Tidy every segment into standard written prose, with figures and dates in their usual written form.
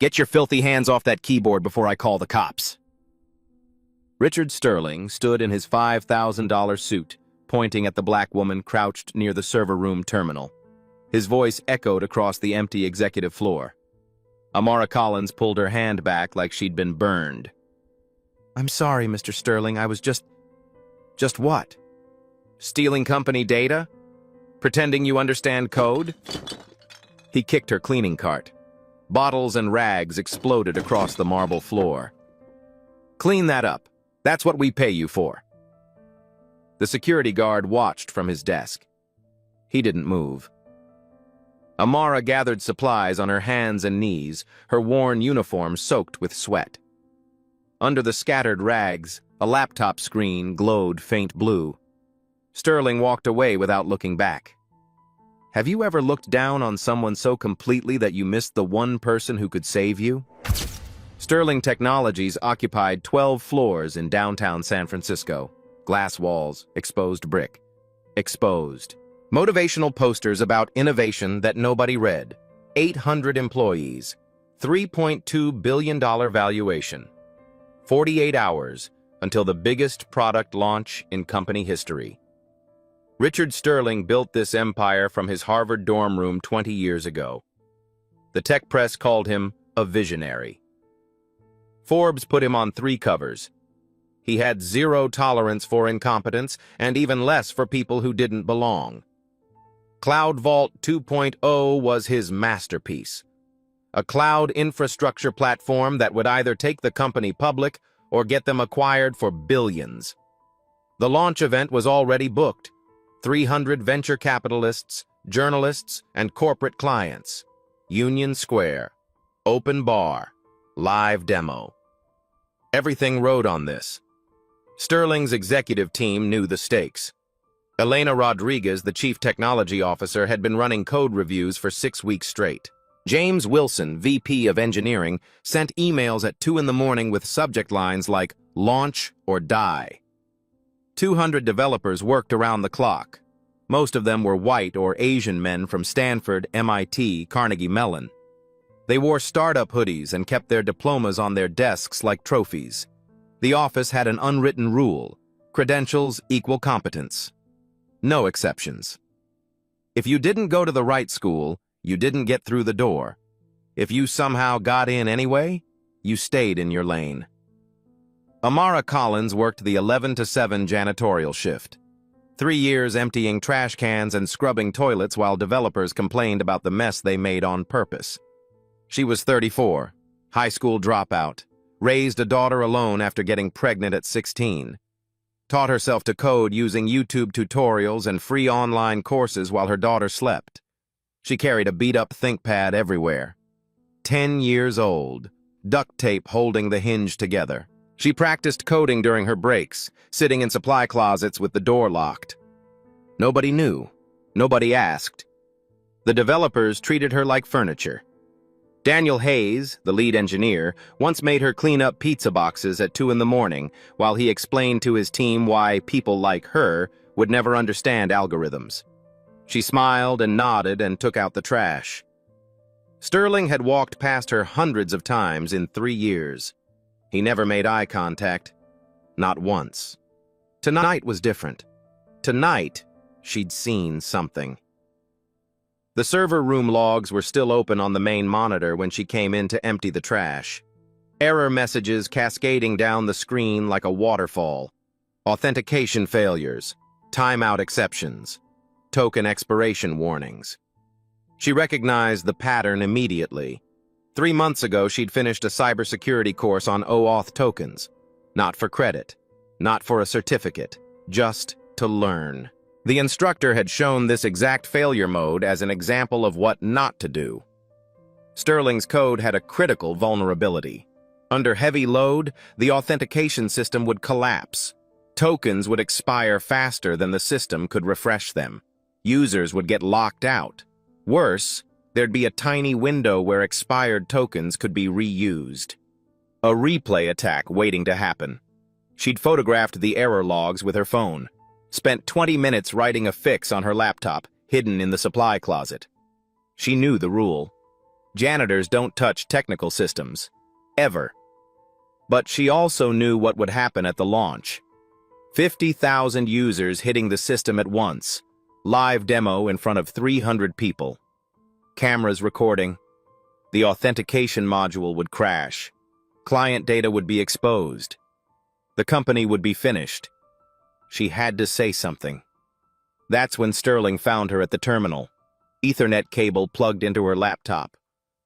Get your filthy hands off that keyboard before I call the cops. Richard Sterling stood in his $5,000 suit, pointing at the black woman crouched near the server room terminal. His voice echoed across the empty executive floor. Amara Collins pulled her hand back like she'd been burned. "I'm sorry, Mr. Sterling, I was just what? Stealing company data? Pretending you understand code?" He kicked her cleaning cart. Bottles and rags exploded across the marble floor. "Clean that up. That's what we pay you for." The security guard watched from his desk. He didn't move. Amara gathered supplies on her hands and knees, her worn uniform soaked with sweat. Under the scattered rags, a laptop screen glowed faint blue. Sterling walked away without looking back. Have you ever looked down on someone so completely that you missed the one person who could save you? Sterling Technologies occupied 12 floors in downtown San Francisco. Glass walls, exposed brick. Exposed. Motivational posters about innovation that nobody read. 800 employees. $3.2 billion valuation. 48 hours until the biggest product launch in company history. Richard Sterling built this empire from his Harvard dorm room 20 years ago. The tech press called him a visionary. Forbes put him on 3 covers. He had zero tolerance for incompetence and even less for people who didn't belong. Cloud Vault 2.0 was his masterpiece. A cloud infrastructure platform that would either take the company public or get them acquired for billions. The launch event was already booked. 300 venture capitalists, journalists, and corporate clients. Union Square. Open bar. Live demo. Everything rode on this. Sterling's executive team knew the stakes. Elena Rodriguez, the chief technology officer, had been running code reviews for 6 weeks straight. James Wilson, VP of engineering, sent emails at 2 in the morning with subject lines like, "Launch or die." 200 developers worked around the clock. Most of them were white or Asian men from Stanford, MIT, Carnegie Mellon. They wore startup hoodies and kept their diplomas on their desks like trophies. The office had an unwritten rule: credentials equal competence. No exceptions. If you didn't go to the right school, you didn't get through the door. If you somehow got in anyway, you stayed in your lane. Amara Collins worked the 11 to 7 janitorial shift. 3 years emptying trash cans and scrubbing toilets while developers complained about the mess they made on purpose. She was 34, high school dropout, raised a daughter alone after getting pregnant at 16, taught herself to code using YouTube tutorials and free online courses while her daughter slept. She carried a beat-up ThinkPad everywhere. 10 years old, duct tape holding the hinge together. She practiced coding during her breaks, sitting in supply closets with the door locked. Nobody knew. Nobody asked. The developers treated her like furniture. Daniel Hayes, the lead engineer, once made her clean up pizza boxes at 2 in the morning while he explained to his team why people like her would never understand algorithms. She smiled and nodded and took out the trash. Sterling had walked past her hundreds of times in 3 years. He never made eye contact. Not once. Tonight was different. Tonight, she'd seen something. The server room logs were still open on the main monitor when she came in to empty the trash. Error messages cascading down the screen like a waterfall. Authentication failures. Timeout exceptions. Token expiration warnings. She recognized the pattern immediately. 3 months ago, she'd finished a cybersecurity course on OAuth tokens. Not for credit. Not for a certificate. Just to learn. The instructor had shown this exact failure mode as an example of what not to do. Sterling's code had a critical vulnerability. Under heavy load, the authentication system would collapse. Tokens would expire faster than the system could refresh them. Users would get locked out. Worse, there'd be a tiny window where expired tokens could be reused. A replay attack waiting to happen. She'd photographed the error logs with her phone. Spent 20 minutes writing a fix on her laptop, hidden in the supply closet. She knew the rule. Janitors don't touch technical systems. Ever. But she also knew what would happen at the launch. 50,000 users hitting the system at once. Live demo in front of 300 people. Cameras recording. The authentication module would crash. Client data would be exposed. The company would be finished. She had to say something. That's when Sterling found her at the terminal. Ethernet cable plugged into her laptop.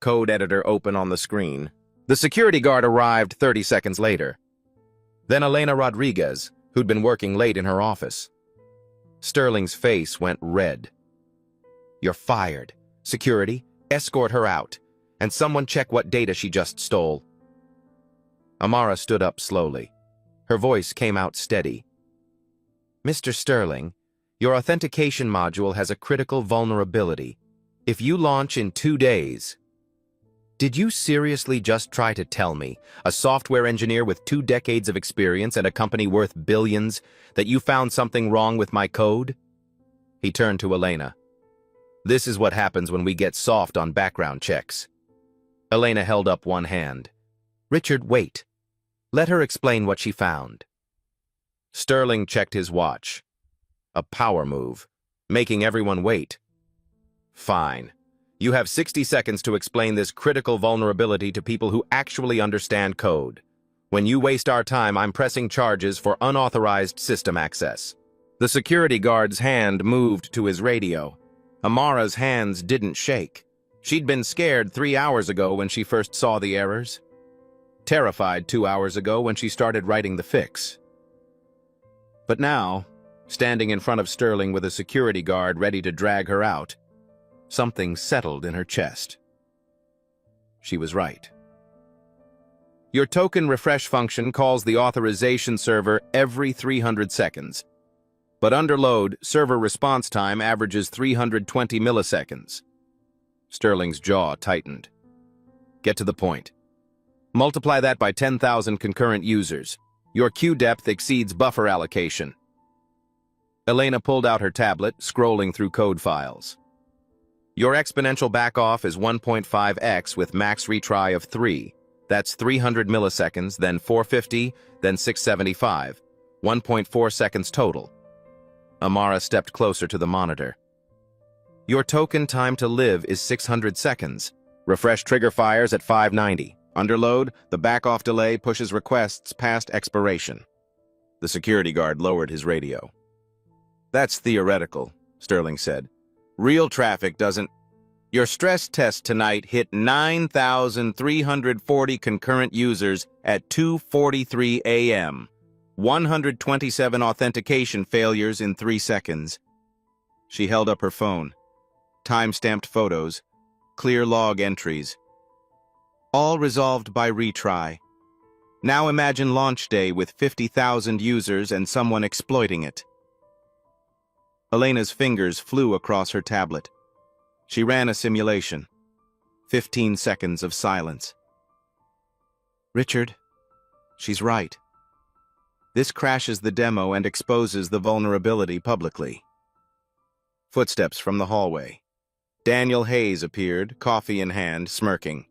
Code editor open on the screen. The security guard arrived 30 seconds later. Then Elena Rodriguez, who'd been working late in her office. Sterling's face went red. "You're fired. Security, escort her out. And someone check what data she just stole." Amara stood up slowly. Her voice came out steady. "Mr. Sterling, your authentication module has a critical vulnerability. If you launch in 2 days..." Did you seriously just try to tell me, a software engineer with 2 decades of experience and a company worth billions, that you found something wrong with my code? He turned to Elena. "This is what happens when we get soft on background checks." Elena held up one hand. "Richard, wait. Let her explain what she found." Sterling checked his watch. A power move, making everyone wait. "Fine. You have 60 seconds to explain this critical vulnerability to people who actually understand code. When you waste our time, I'm pressing charges for unauthorized system access." The security guard's hand moved to his radio. Amara's hands didn't shake. She'd been scared 3 hours ago when she first saw the errors. Terrified 2 hours ago when she started writing the fix. But now, standing in front of Sterling with a security guard ready to drag her out, something settled in her chest. She was right. Your token refresh function calls the authorization server every 300 seconds. But under load, server response time averages 320 milliseconds. Sterling's jaw tightened. "Get to the point. Multiply that by 10,000 concurrent users. Your queue depth exceeds buffer allocation." Elena pulled out her tablet, scrolling through code files. "Your exponential backoff is 1.5x with max retry of 3. That's 300 milliseconds, then 450, then 675. 1.4 seconds total." Amara stepped closer to the monitor. "Your token time to live is 600 seconds. Refresh trigger fires at 590. Under load, the backoff delay pushes requests past expiration." The security guard lowered his radio. "That's theoretical," Sterling said. "Real traffic doesn't..." "Your stress test tonight hit 9,340 concurrent users at 2:43 a.m. 127 authentication failures in 3 seconds. She held up her phone. Time-stamped photos, clear log entries. All resolved by retry. Now imagine launch day with 50,000 users and someone exploiting it. Elena's fingers flew across her tablet. She ran a simulation. 15 seconds of silence. "Richard, she's right. This crashes the demo and exposes the vulnerability publicly." Footsteps from the hallway. Daniel Hayes appeared, coffee in hand, smirking.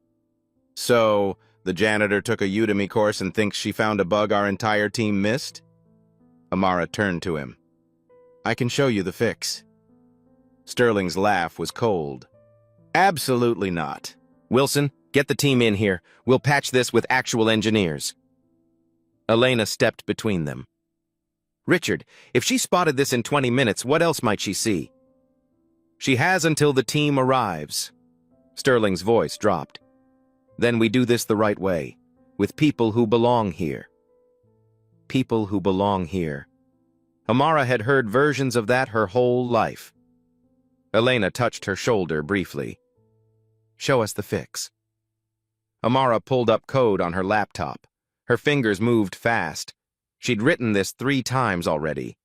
"So, the janitor took a Udemy course and thinks she found a bug our entire team missed?" Amara turned to him. "I can show you the fix." Sterling's laugh was cold. "Absolutely not. Wilson, get the team in here. We'll patch this with actual engineers." Elena stepped between them. "Richard, if she spotted this in 20 minutes, what else might she see?" "She has until the team arrives." Sterling's voice dropped. "Then we do this the right way, with people who belong here." People who belong here. Amara had heard versions of that her whole life. Elena touched her shoulder briefly. "Show us the fix." Amara pulled up code on her laptop. Her fingers moved fast. She'd written this 3 times already.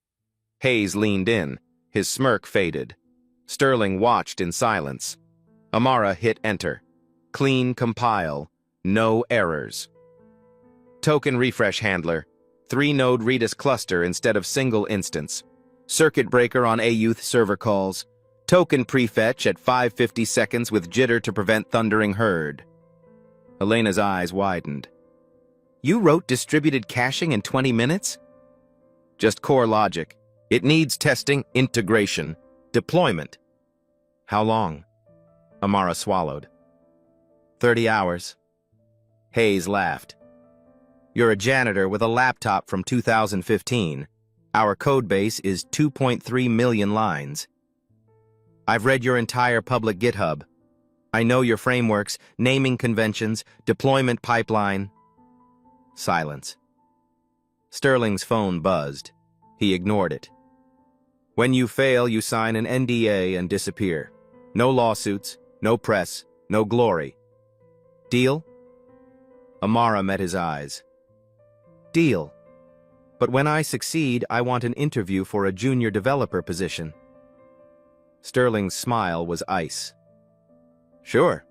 Hayes leaned in. His smirk faded. Sterling watched in silence. Amara hit enter. Clean compile. No errors. Token refresh handler. 3-node Redis cluster instead of single instance. Circuit breaker on A-Youth server calls. Token prefetch at 550 seconds with jitter to prevent thundering herd. Elena's eyes widened. You wrote distributed caching in 20 minutes? Just core logic. It needs testing, integration, deployment. How long? Amara swallowed. 30 hours. Hayes laughed. You're a janitor with a laptop from 2015. Our codebase is 2.3 million lines. I've read your entire public GitHub. I know your frameworks, naming conventions, deployment pipeline. Silence. Sterling's phone buzzed. He ignored it. When you fail, you sign an NDA and disappear. No lawsuits, no press, no glory. Deal? Amara met his eyes. Deal. But when I succeed, I want an interview for a junior developer position. Sterling's smile was ice. Sure.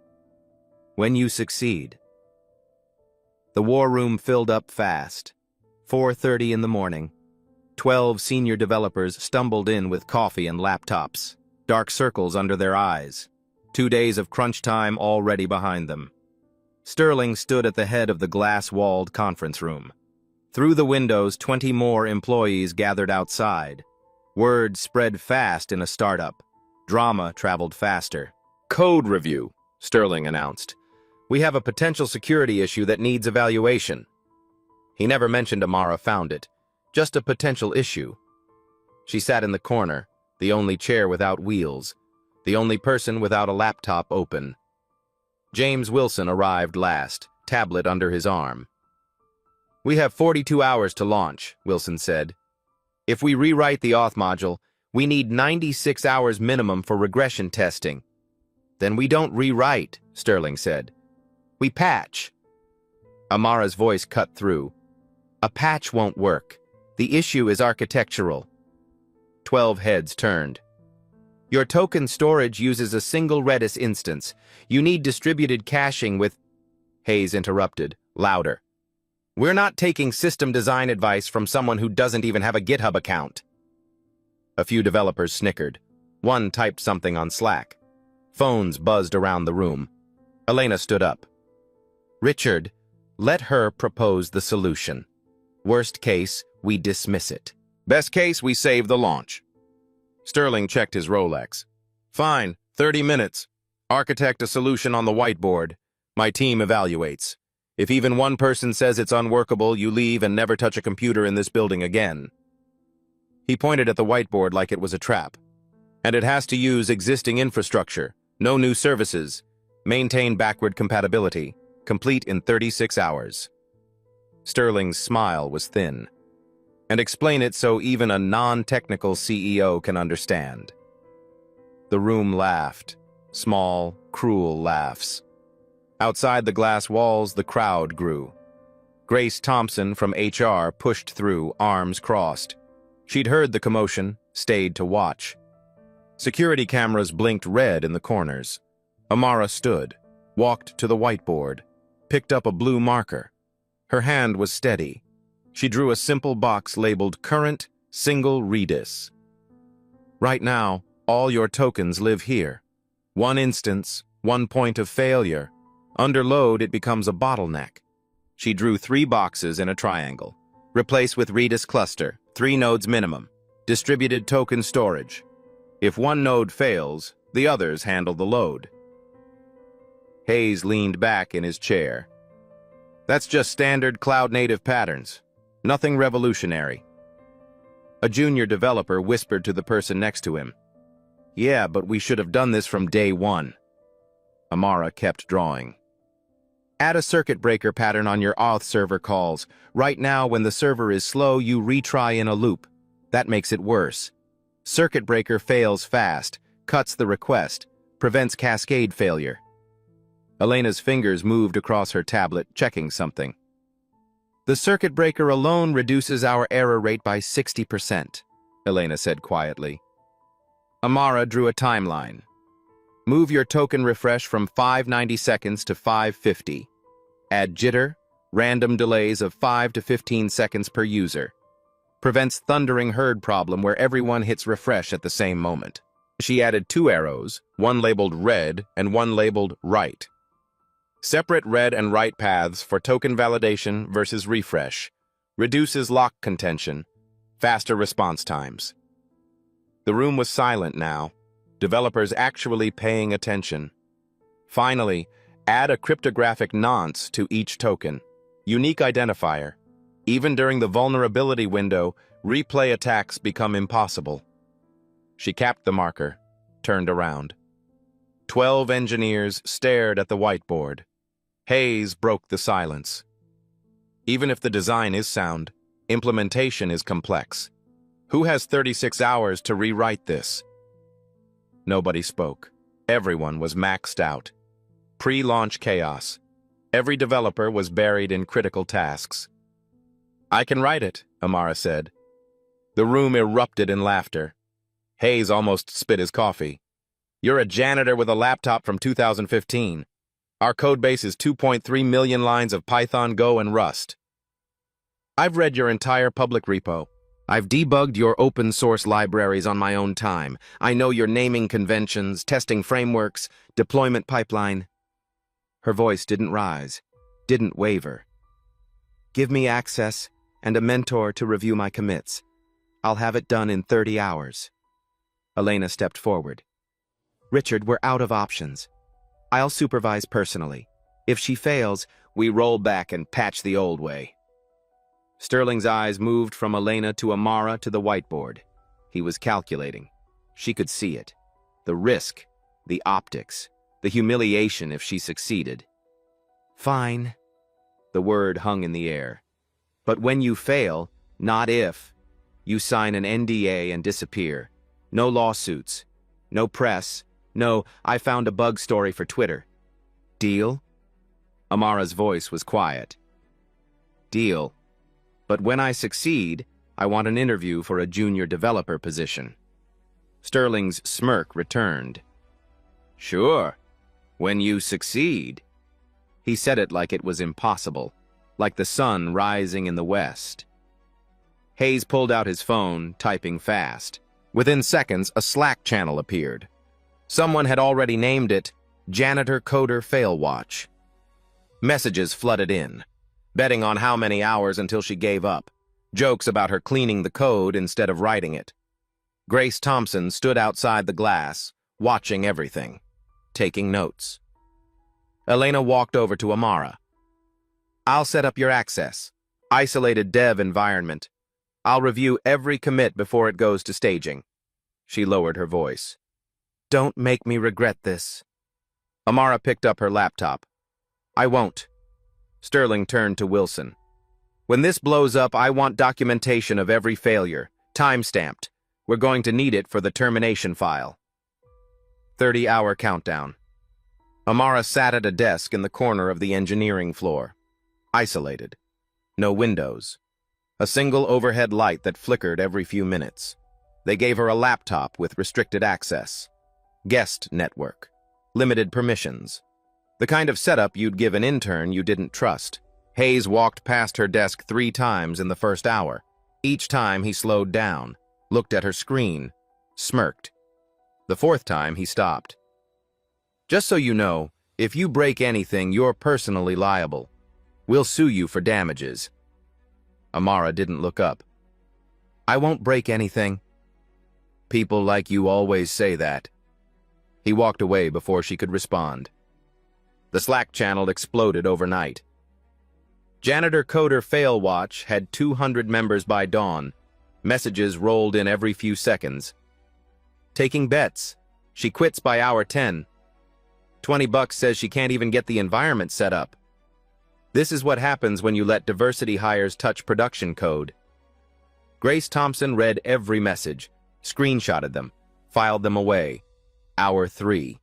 When you succeed. The war room filled up fast. 4:30 in the morning. 12 senior developers stumbled in with coffee and laptops, dark circles under their eyes. 2 days of crunch time already behind them. Sterling stood at the head of the glass-walled conference room. Through the windows, 20 more employees gathered outside. Word spread fast in a startup. Drama traveled faster. Code review, Sterling announced. We have a potential security issue that needs evaluation. He never mentioned Amara found it. Just a potential issue. She sat in the corner, the only chair without wheels, the only person without a laptop open. James Wilson arrived last, tablet under his arm. We have 42 hours to launch, Wilson said. If we rewrite the auth module, we need 96 hours minimum for regression testing. Then we don't rewrite, Sterling said. We patch. Amara's voice cut through. A patch won't work. The issue is architectural. 12 heads turned. Your token storage uses a single Redis instance. You need distributed caching with... Hayes interrupted, louder. We're not taking system design advice from someone who doesn't even have a GitHub account. A few developers snickered. One typed something on Slack. Phones buzzed around the room. Elena stood up. Richard, let her propose the solution. Worst case, we dismiss it. Best case, we save the launch. Sterling checked his Rolex. Fine, 30 minutes. Architect a solution on the whiteboard. My team evaluates. If even one person says it's unworkable, you leave and never touch a computer in this building again. He pointed at the whiteboard like it was a trap. And it has to use existing infrastructure, no new services, maintain backward compatibility, complete in 36 hours. Sterling's smile was thin. And explain it so even a non-technical CEO can understand. The room laughed, small, cruel laughs. Outside the glass walls, the crowd grew. Grace Thompson from HR pushed through, arms crossed. She'd heard the commotion, stayed to watch. Security cameras blinked red in the corners. Amara stood, walked to the whiteboard, picked up a blue marker. Her hand was steady. She drew a simple box labeled Current Single Redis. Right now, all your tokens live here. One instance, one point of failure. Under load, it becomes a bottleneck. She drew 3 boxes in a triangle. Replace with Redis cluster, 3 nodes minimum. Distributed token storage. If one node fails, the others handle the load. Hayes leaned back in his chair. That's just standard cloud-native patterns. Nothing revolutionary. A junior developer whispered to the person next to him. Yeah, but we should have done this from day one. Amara kept drawing. Add a circuit breaker pattern on your auth server calls. Right now, when the server is slow, you retry in a loop. That makes it worse. Circuit breaker fails fast, cuts the request, prevents cascade failure. Elena's fingers moved across her tablet, checking something. The circuit breaker alone reduces our error rate by 60%, Elena said quietly. Amara drew a timeline. Move your token refresh from 590 seconds to 550. Add jitter, random delays of 5 to 15 seconds per user. Prevents thundering herd problem where everyone hits refresh at the same moment. She added 2 arrows, one labeled red and one labeled right. Separate red and right paths for token validation versus refresh. Reduces lock contention. Faster response times. The room was silent now. Developers actually paying attention. Finally, add a cryptographic nonce to each token. Unique identifier. Even during the vulnerability window, replay attacks become impossible. She capped the marker, turned around. 12 engineers stared at the whiteboard. Hayes broke the silence. Even if the design is sound, implementation is complex. Who has 36 hours to rewrite this? Nobody spoke. Everyone was maxed out. Pre-launch chaos. Every developer was buried in critical tasks. "I can write it," Amara said. The room erupted in laughter. Hayes almost spit his coffee. "You're a janitor with a laptop from 2015. Our codebase is 2.3 million lines of Python, Go, and Rust. I've read your entire public repo. I've debugged your open source libraries on my own time. I know your naming conventions, testing frameworks, deployment pipeline." Her voice didn't rise, didn't waver. "Give me access and a mentor to review my commits. I'll have it done in 30 hours. Elena stepped forward. "Richard, we're out of options. I'll supervise personally. If she fails, we roll back and patch the old way." Sterling's eyes moved from Elena to Amara to the whiteboard. He was calculating. She could see it. The risk, the optics, the humiliation if she succeeded. "Fine." The word hung in the air. "But when you fail, not if, you sign an NDA and disappear. No lawsuits. No press. No, I found a bug story for Twitter. Deal?" Amara's voice was quiet. "Deal. But when I succeed, I want an interview for a junior developer position." Sterling's smirk returned. "Sure. When you succeed." He said it like it was impossible, like the sun rising in the west. Hayes pulled out his phone, typing fast. Within seconds, a Slack channel appeared. Someone had already named it Janitor Coder Fail Watch. Messages flooded in, betting on how many hours until she gave up, jokes about her cleaning the code instead of writing it. Grace Thompson stood outside the glass, watching everything, taking notes. Elena walked over to Amara. "I'll set up your access. Isolated dev environment. I'll review every commit before it goes to staging." She lowered her voice. "Don't make me regret this." Amara picked up her laptop. "I won't." Sterling turned to Wilson. "When this blows up, I want documentation of every failure, time-stamped. We're going to need it for the termination file." 30-hour countdown. Amara sat at a desk in the corner of the engineering floor. Isolated. No windows. A single overhead light that flickered every few minutes. They gave her a laptop with restricted access. Guest network. Limited permissions. The kind of setup you'd give an intern you didn't trust. Hayes walked past her desk 3 times in the first hour. Each time he slowed down, looked at her screen, smirked. The 4th time he stopped. "Just so you know, if you break anything, you're personally liable. We'll sue you for damages." Amara didn't look up. "I won't break anything." "People like you always say that." He walked away before she could respond. The Slack channel exploded overnight. Janitor Coder Fail Watch had 200 members by dawn. Messages rolled in every few seconds. "Taking bets. She quits by hour 10. $20 says she can't even get the environment set up. This is what happens when you let diversity hires touch production code." Grace Thompson read every message, screenshotted them, filed them away. Hour 3.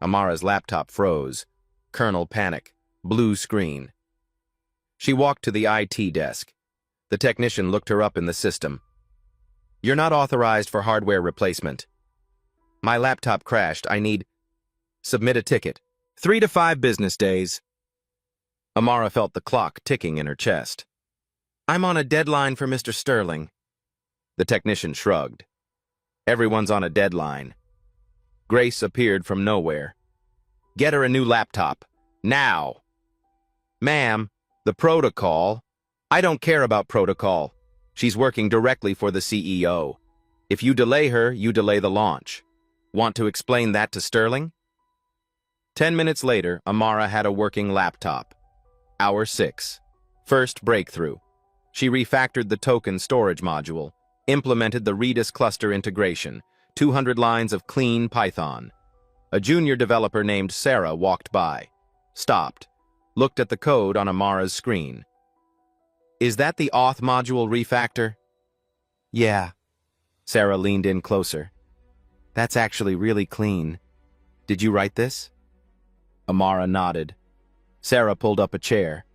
Amara's laptop froze. Kernel panic. Blue screen. She walked to the IT desk. The technician looked her up in the system. "You're not authorized for hardware replacement." "My laptop crashed. I need..." "Submit a ticket. 3 to 5 business days." Amara felt the clock ticking in her chest. "I'm on a deadline for Mr. Sterling." The technician shrugged. Everyone's on a deadline. Grace appeared from nowhere. Get her a new laptop. Now. Ma'am, the protocol. I don't care about protocol. She's working directly for the CEO. If you delay her, you delay the launch. Want to explain that to Sterling? 10 minutes later, Amara had a working laptop. Hour 6. First breakthrough. She refactored the token storage module, implemented the Redis cluster integration, 200 lines of clean Python. A junior developer named Sarah walked by, stopped, looked at the code on Amara's screen. Is that the auth module refactor? Yeah. Sarah leaned in closer. That's actually really clean. Did you write this? Amara nodded. Sarah pulled up a chair.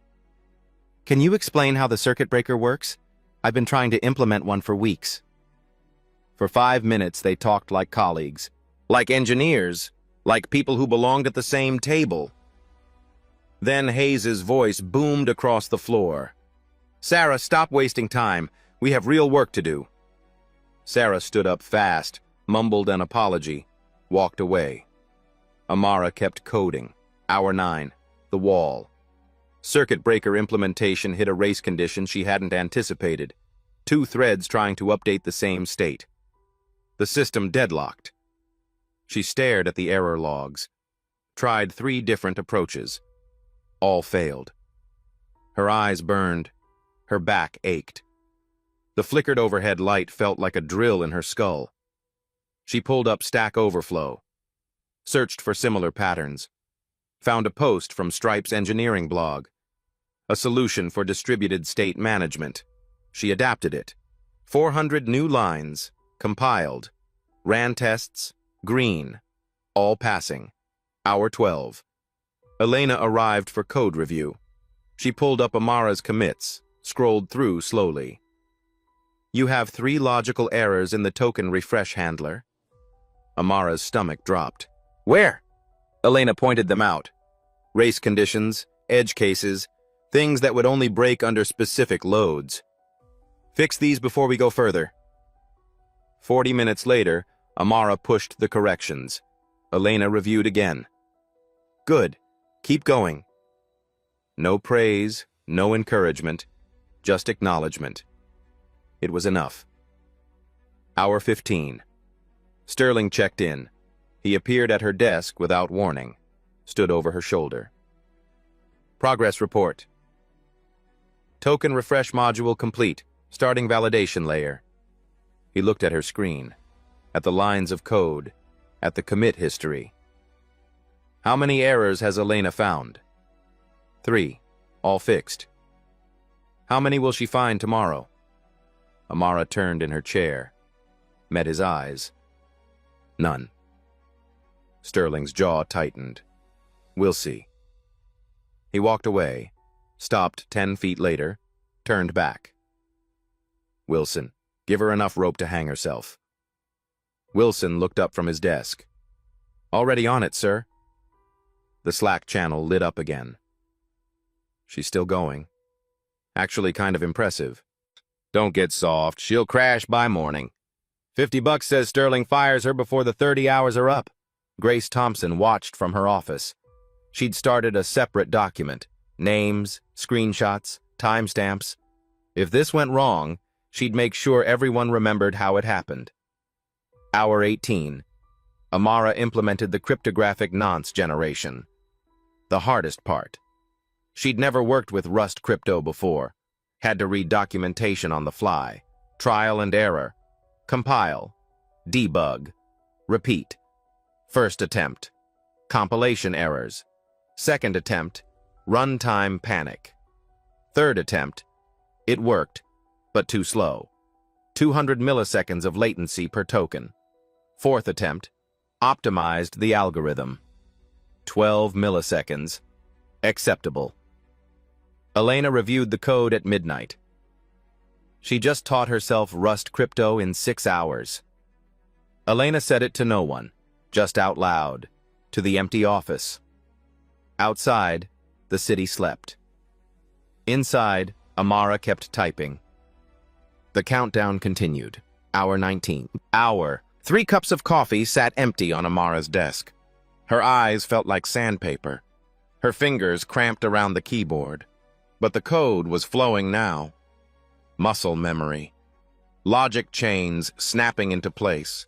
Can you explain how the circuit breaker works? I've been trying to implement one for weeks. For 5 minutes, they talked like colleagues, like engineers, like people who belonged at the same table. Then Hayes's voice boomed across the floor. Sarah, stop wasting time. We have real work to do. Sarah stood up fast, mumbled an apology, walked away. Amara kept coding. Hour 9. The wall. Circuit breaker implementation hit a race condition she hadn't anticipated. 2 threads trying to update the same state. The system deadlocked. She stared at the error logs. Tried 3 different approaches. All failed. Her eyes burned. Her back ached. The flickered overhead light felt like a drill in her skull. She pulled up Stack Overflow. Searched for similar patterns. Found a post from Stripe's engineering blog. A solution for distributed state management. She adapted it. 400 new lines. Compiled. Ran tests. Green. All passing. Hour 12. Elena arrived for code review. She pulled up Amara's commits, scrolled through slowly. You have 3 logical errors in the token refresh handler. Amara's stomach dropped. Where? Elena pointed them out. Race conditions, edge cases, things that would only break under specific loads. Fix these before we go further. 40 minutes later, Amara pushed the corrections. Elena reviewed again. Good. Keep going. No praise, no encouragement, just acknowledgement. It was enough. Hour 15. Sterling checked in. He appeared at her desk without warning, stood over her shoulder. Progress report. Token refresh module complete, starting validation layer. He looked at her screen, at the lines of code, at the commit history. How many errors has Elena found? 3, all fixed. How many will she find tomorrow? Amara turned in her chair, met his eyes. None. Sterling's jaw tightened. We'll see. He walked away, stopped 10 feet later, turned back. Wilson, give her enough rope to hang herself. Wilson looked up from his desk. Already on it, sir. The Slack channel lit up again. She's still going. Actually kind of impressive. Don't get soft, she'll crash by morning. $50 says Sterling fires her before the 30 hours are up. Grace Thompson watched from her office. She'd started a separate document. Names, screenshots, timestamps. If this went wrong, she'd make sure everyone remembered how it happened. Hour 18. Amara implemented the cryptographic nonce generation. The hardest part. She'd never worked with Rust crypto before. Had to read documentation on the fly. Trial and error. Compile. Debug. Repeat. First attempt. Compilation errors. Second attempt. Runtime panic. Third attempt. It worked, but too slow. 200 milliseconds of latency per token. Fourth attempt. Optimized the algorithm. 12 milliseconds. Acceptable. Elena reviewed the code at midnight. She just taught herself Rust crypto in 6 hours. Elena said it to no one, just out loud, to the empty office. Outside, the city slept. Inside, Amara kept typing. The countdown continued. Hour 19. Hour. 3 cups of coffee sat empty on Amara's desk. Her eyes felt like sandpaper. Her fingers cramped around the keyboard. But the code was flowing now. Muscle memory. Logic chains snapping into place.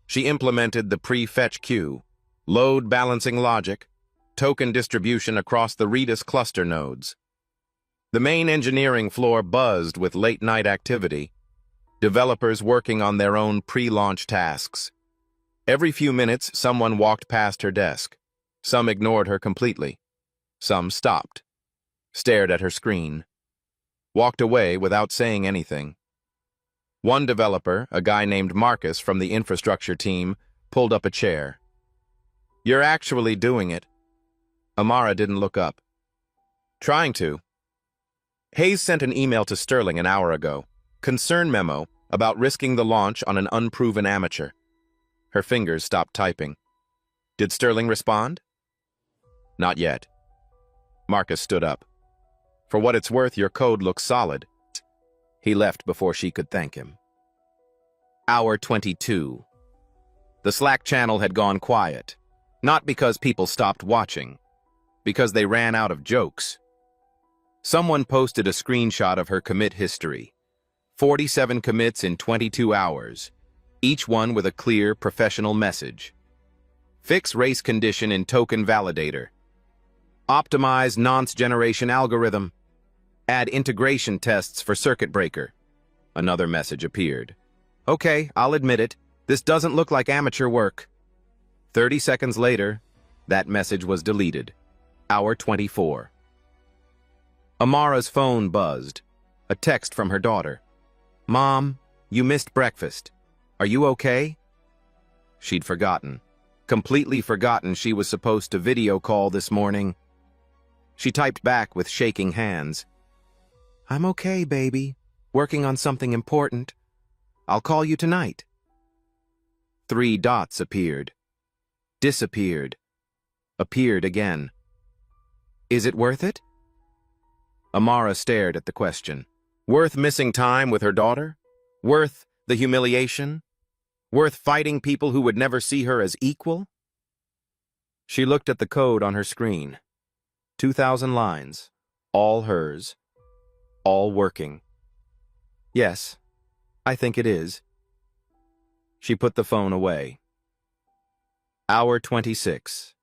She implemented the pre-fetch queue, load balancing logic, token distribution across the Redis cluster nodes. The main engineering floor buzzed with late-night activity, developers working on their own pre-launch tasks. Every few minutes, someone walked past her desk. Some ignored her completely. Some stopped, stared at her screen, walked away without saying anything. One developer, a guy named Marcus from the infrastructure team, pulled up a chair. "You're actually doing it." Amara didn't look up. "Trying to." Hayes sent an email to Sterling an hour ago. Concern memo about risking the launch on an unproven amateur. Her fingers stopped typing. Did Sterling respond? Not yet. Marcus stood up. "For what it's worth, your code looks solid." He left before she could thank him. Hour 22. The Slack channel had gone quiet. Not because people stopped watching. Because they ran out of jokes. Someone posted a screenshot of her commit history. 47 commits in 22 hours. Each one with a clear, professional message. Fix race condition in token validator. Optimize nonce generation algorithm. Add integration tests for circuit breaker. Another message appeared. Okay, I'll admit it. This doesn't look like amateur work. 30 seconds later, that message was deleted. Hour 24. Amara's phone buzzed. A text from her daughter. "Mom, you missed breakfast. Are you okay?" She'd forgotten. Completely forgotten she was supposed to video call this morning. She typed back with shaking hands. "I'm okay, baby. Working on something important. I'll call you tonight." 3 dots appeared. Disappeared. Appeared again. Is it worth it? Amara stared at the question. Worth missing time with her daughter? Worth the humiliation? Worth fighting people who would never see her as equal? She looked at the code on her screen. 2,000 lines. All hers. All working. Yes, I think it is. She put the phone away. Hour 26.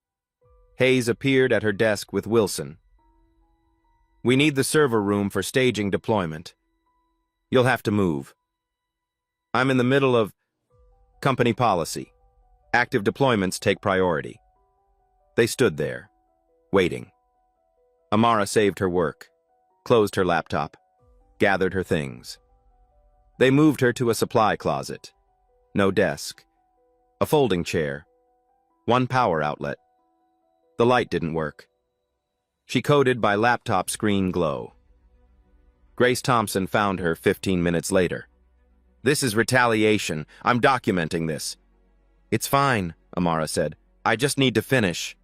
Hayes appeared at her desk with Wilson. "We need the server room for staging deployment. You'll have to move. I'm in the middle of company policy. Active deployments take priority." They stood there, waiting. Amara saved her work, closed her laptop, gathered her things. They moved her to a supply closet. No desk. A folding chair. 1 power outlet. The light didn't work. She coded by laptop screen glow. Grace Thompson found her 15 minutes later. "This is retaliation. I'm documenting this." "It's fine," Amara said. "I just need to finish."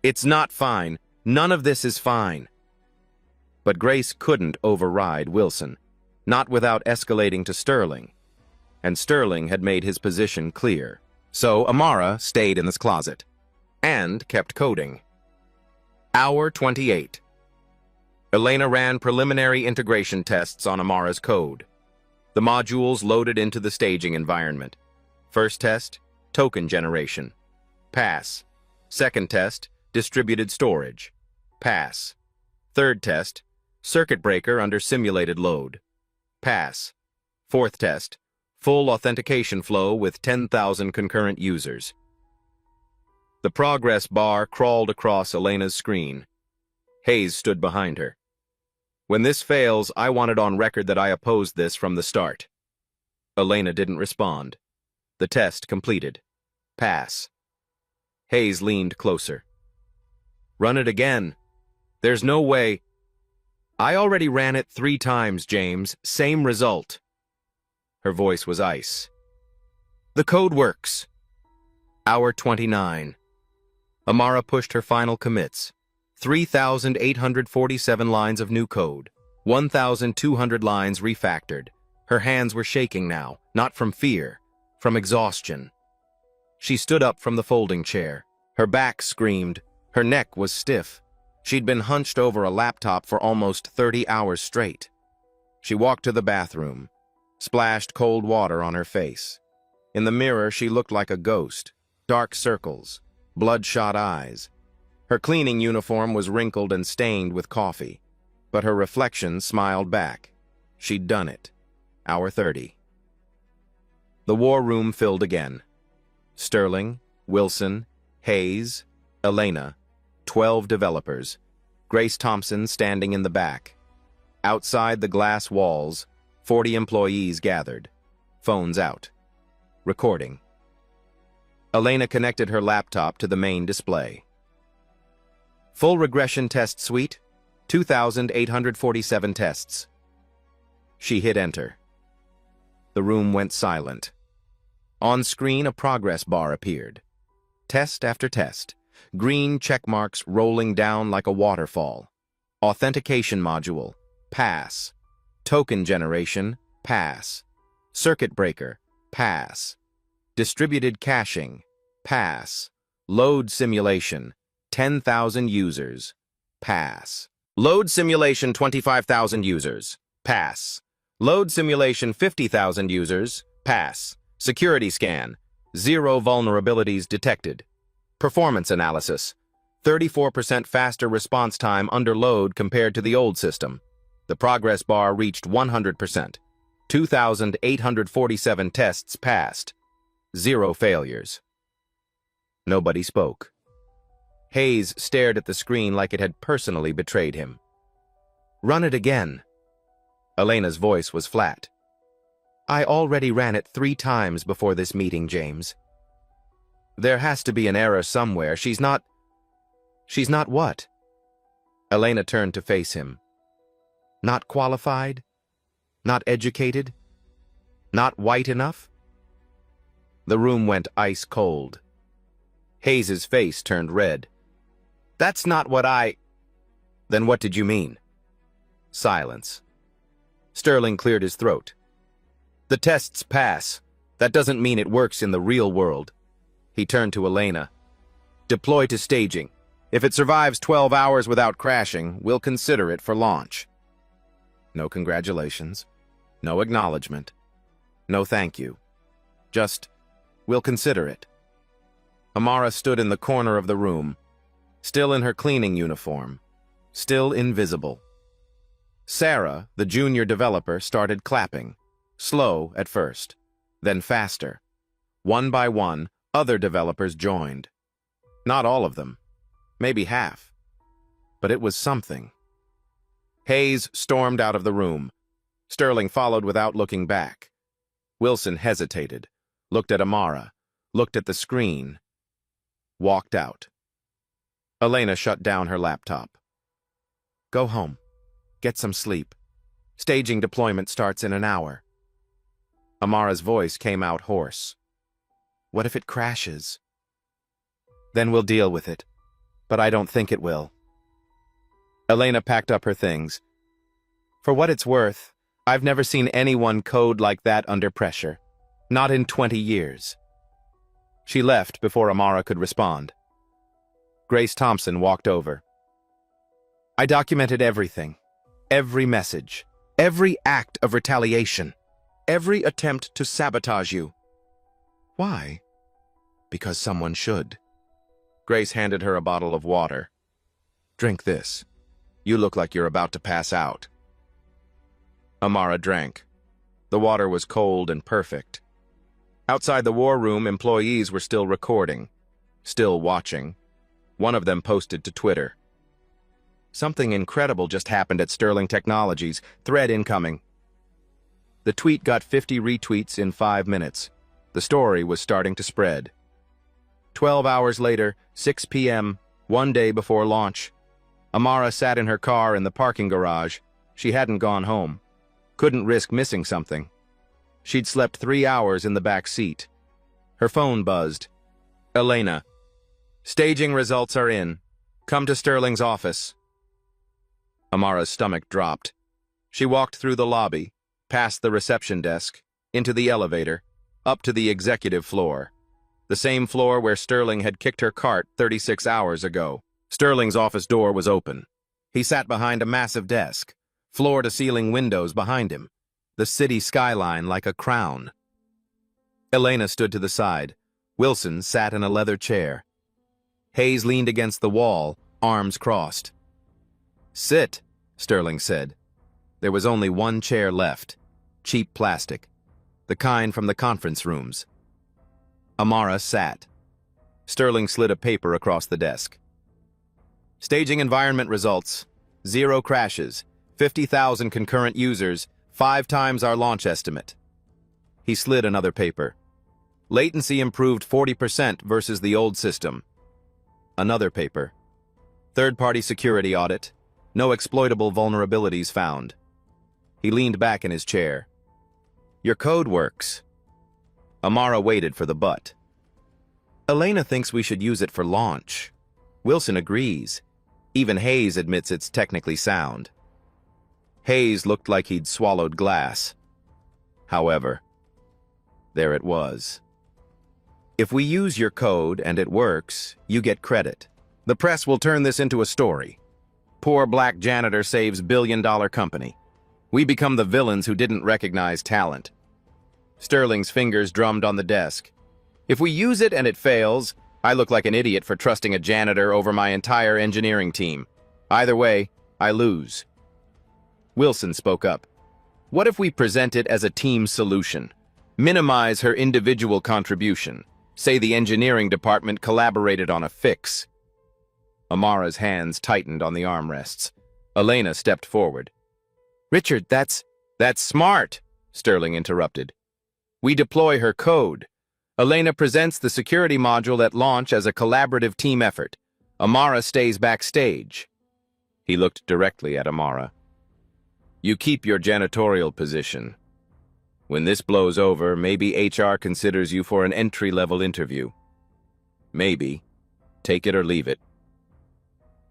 "It's not fine. None of this is fine." But Grace couldn't override Wilson, not without escalating to Sterling. And Sterling had made his position clear. So Amara stayed in this closet and kept coding. Hour 28. Elena ran preliminary integration tests on Amara's code. The modules loaded into the staging environment. First test, token generation. Pass. Second test, distributed storage. Pass. Third test, circuit breaker under simulated load. Pass. Fourth test, full authentication flow with 10,000 concurrent users. The progress bar crawled across Elena's screen. Hayes stood behind her. "When this fails, I want it on record that I opposed this from the start." Elena didn't respond. The test completed. Pass. Hayes leaned closer. "Run it again. There's no way." "I already ran it 3 times, James. Same result." Her voice was ice. "The code works." Hour 29. Amara pushed her final commits. 3,847 lines of new code. 1,200 lines refactored. Her hands were shaking now, not from fear, from exhaustion. She stood up from the folding chair. Her back screamed. Her neck was stiff. She'd been hunched over a laptop for almost 30 hours straight. She walked to the bathroom, splashed cold water on her face. In the mirror, she looked like a ghost. Dark circles, bloodshot eyes. Her cleaning uniform was wrinkled and stained with coffee, but her reflection smiled back. She'd done it. Hour 30. The war room filled again. Sterling, Wilson, Hayes, Elena, 12 developers, Grace Thompson standing in the back. Outside the glass walls, 40 employees gathered, phones out. Recording. Elena connected her laptop to the main display. Full regression test suite, 2,847 tests. She hit enter. The room went silent. On screen, a progress bar appeared. Test after test, green check marks rolling down like a waterfall. Authentication module, pass. Token generation, pass. Circuit breaker, pass. Distributed caching, pass. Load simulation, 10,000 users, pass. Load simulation, 25,000 users, pass. Load simulation, 50,000 users, pass. Security scan, 0 vulnerabilities detected. Performance analysis, 34% faster response time under load compared to the old system. The progress bar reached 100%. 2,847 tests passed. 0 failures. Nobody spoke. Hayes stared at the screen like it had personally betrayed him. Run it again. Elena's voice was flat. I already ran it 3 times before this meeting, James. There has to be an error somewhere. She's not what? Elena turned to face him. Not qualified? Not educated? Not white enough? The room went ice cold. Hayes's face turned red. That's not what I... Then what did you mean? Silence. Sterling cleared his throat. The tests pass. That doesn't mean it works in the real world. He turned to Elena. Deploy to staging. If it survives 12 hours without crashing, we'll consider it for launch. No congratulations. No acknowledgement. No thank you. Just, we'll consider it. Amara stood in the corner of the room, still in her cleaning uniform, still invisible. Sarah, the junior developer, started clapping, slow at first, then faster. One by one, other developers joined. Not all of them, maybe half, but it was something. Hayes stormed out of the room. Sterling followed without looking back. Wilson hesitated, looked at Amara, looked at the screen, walked out. Elena shut down her laptop. Go home. Get some sleep. Staging deployment starts in an hour. Amara's voice came out hoarse. What if it crashes? Then we'll deal with it, but I don't think it will. Elena packed up her things. For what it's worth, I've never seen anyone code like that under pressure. Not in 20 years. She left before Amara could respond. Grace Thompson walked over. I documented everything. Every message. Every act of retaliation. Every attempt to sabotage you. Why? Because someone should. Grace handed her a bottle of water. Drink this. You look like you're about to pass out. Amara drank. The water was cold and perfect. Outside the war room, employees were still recording, still watching. One of them posted to Twitter. Something incredible just happened at Sterling Technologies. Thread incoming. The tweet got 50 retweets in 5 minutes. The story was starting to spread. 12 hours later, 6 p.m., one day before launch, Amara sat in her car in the parking garage. She hadn't gone home. Couldn't risk missing something. She'd slept 3 hours in the back seat. Her phone buzzed. Elena. Staging results are in. Come to Sterling's office. Amara's stomach dropped. She walked through the lobby, past the reception desk, into the elevator. up to the executive floor. The same floor where Sterling had kicked her cart 36 hours ago. Sterling's office door was open. He sat behind a massive desk, floor-to-ceiling windows behind him, the city skyline like a crown. Elena stood to the side. Wilson sat in a leather chair. Hayes leaned against the wall, arms crossed. "Sit," Sterling said. There was only one chair left, cheap plastic, the kind from the conference rooms. Amara sat. Sterling slid a paper across the desk. Staging environment results. 0 crashes, 50,000 concurrent users, 5 times our launch estimate. He slid another paper. Latency improved 40% versus the old system. Another paper. Third-party security audit. No exploitable vulnerabilities found. He leaned back in his chair. "Your code works." Amara waited for the but. "Elena thinks we should use it for launch. Wilson agrees. Even Hayes admits it's technically sound." Hayes looked like he'd swallowed glass. However, there it was. "If we use your code and it works, you get credit. The press will turn this into a story. Poor black janitor saves billion-dollar company. We become the villains who didn't recognize talent." Sterling's fingers drummed on the desk. "If we use it and it fails, I look like an idiot for trusting a janitor over my entire engineering team. Either way, I lose." Wilson spoke up. "What if we present it as a team solution? Minimize her individual contribution. Say the engineering department collaborated on a fix." Amara's hands tightened on the armrests. Elena stepped forward. "Richard, that's smart," Sterling interrupted. "We deploy her code. Elena presents the security module at launch as a collaborative team effort. Amara stays backstage." He looked directly at Amara. "You keep your janitorial position. When this blows over, maybe HR considers you for an entry-level interview. Maybe. Take it or leave it."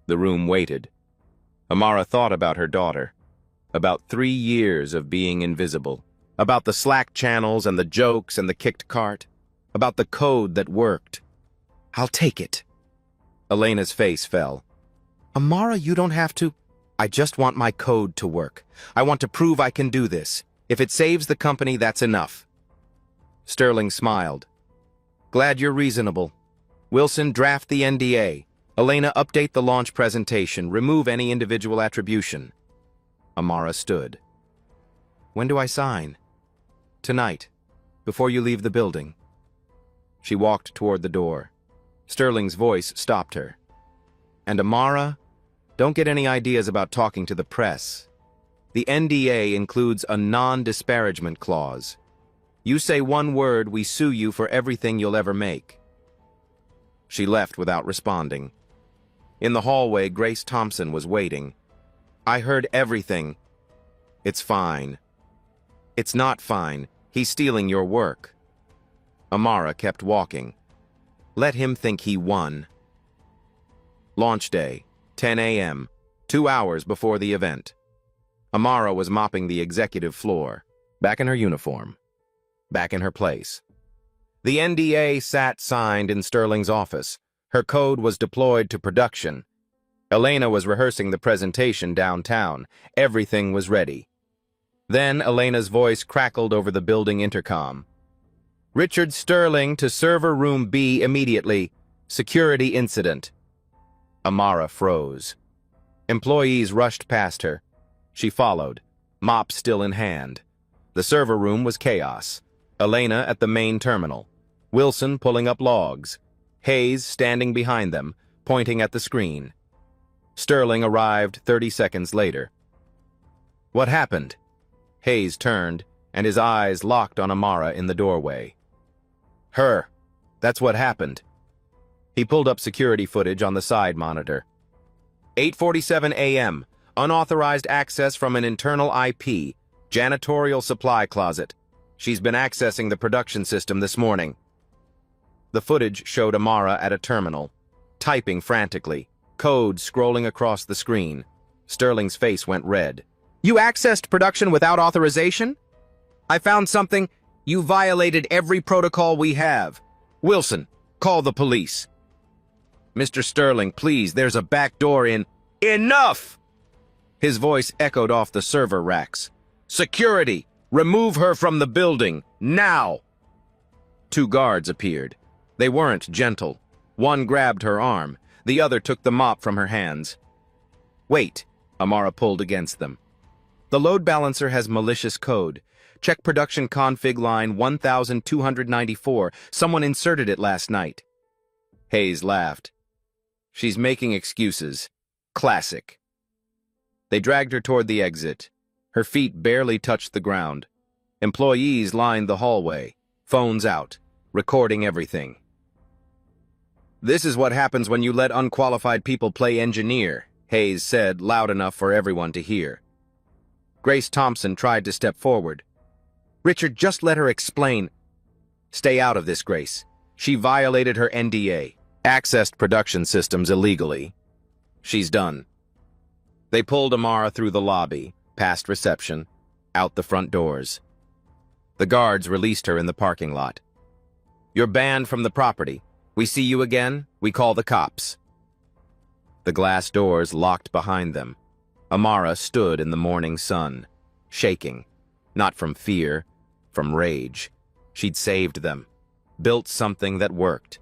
The room waited. Amara thought about her daughter, about 3 years of being invisible, about the Slack channels and the jokes and the kicked cart, about the code that worked. "I'll take it." Elena's face fell. "Amara, you don't have to. I just want my code to work. I want to prove I can do this. If it saves the company, that's enough." Sterling smiled. "Glad you're reasonable. Wilson, draft the NDA. Elena, update the launch presentation. Remove any individual attribution." Amara stood. "When do I sign?" "Tonight, before you leave the building." She walked toward the door. Sterling's voice stopped her. "And Amara, don't get any ideas about talking to the press. The NDA includes a non-disparagement clause. You say one word, we sue you for everything you'll ever make." She left without responding. In the hallway, Grace Thompson was waiting. "I heard everything." "It's fine." "It's not fine. He's stealing your work." Amara kept walking. Let him think he won. Launch day, 10 a.m., 2 hours before the event. Amara was mopping the executive floor, back in her uniform, back in her place. The NDA sat signed in Sterling's office. Her code was deployed to production. Elena was rehearsing the presentation downtown. Everything was ready. Then Elena's voice crackled over the building intercom. "Richard Sterling to server room B immediately. Security incident." Amara froze. Employees rushed past her. She followed, mop still in hand. The server room was chaos. Elena at the main terminal. Wilson pulling up logs. Hayes standing behind them, pointing at the screen. Sterling arrived 30 seconds later. "What happened?" Hayes turned, and his eyes locked on Amara in the doorway. "Her. That's what happened." He pulled up security footage on the side monitor. 8:47 a.m. Unauthorized access from an internal IP. Janitorial supply closet. She's been accessing the production system this morning. The footage showed Amara at a terminal, typing frantically, code scrolling across the screen. Sterling's face went red. "You accessed production without authorization? I found something. You violated every protocol we have. Wilson, call the police. Mr. Sterling, please, there's a back door in... Enough! His voice echoed off the server racks. Security! Remove her from the building, now! 2 guards appeared. They weren't gentle. One grabbed her arm. The other took the mop from her hands. Wait, Amara pulled against them. The load balancer has malicious code. Check production config line 1294. Someone inserted it last night. Hayes laughed. She's making excuses. Classic. They dragged her toward the exit. Her feet barely touched the ground. Employees lined the hallway, phones out, recording everything. This is what happens when you let unqualified people play engineer, Hayes said, loud enough for everyone to hear. Grace Thompson tried to step forward. Richard, just let her explain. Stay out of this, Grace. She violated her NDA, accessed production systems illegally. She's done. They pulled Amara through the lobby, past reception, out the front doors. The guards released her in the parking lot. You're banned from the property. We see you again, we call the cops. The glass doors locked behind them. Amara stood in the morning sun, shaking, not from fear, from rage. She'd saved them, built something that worked,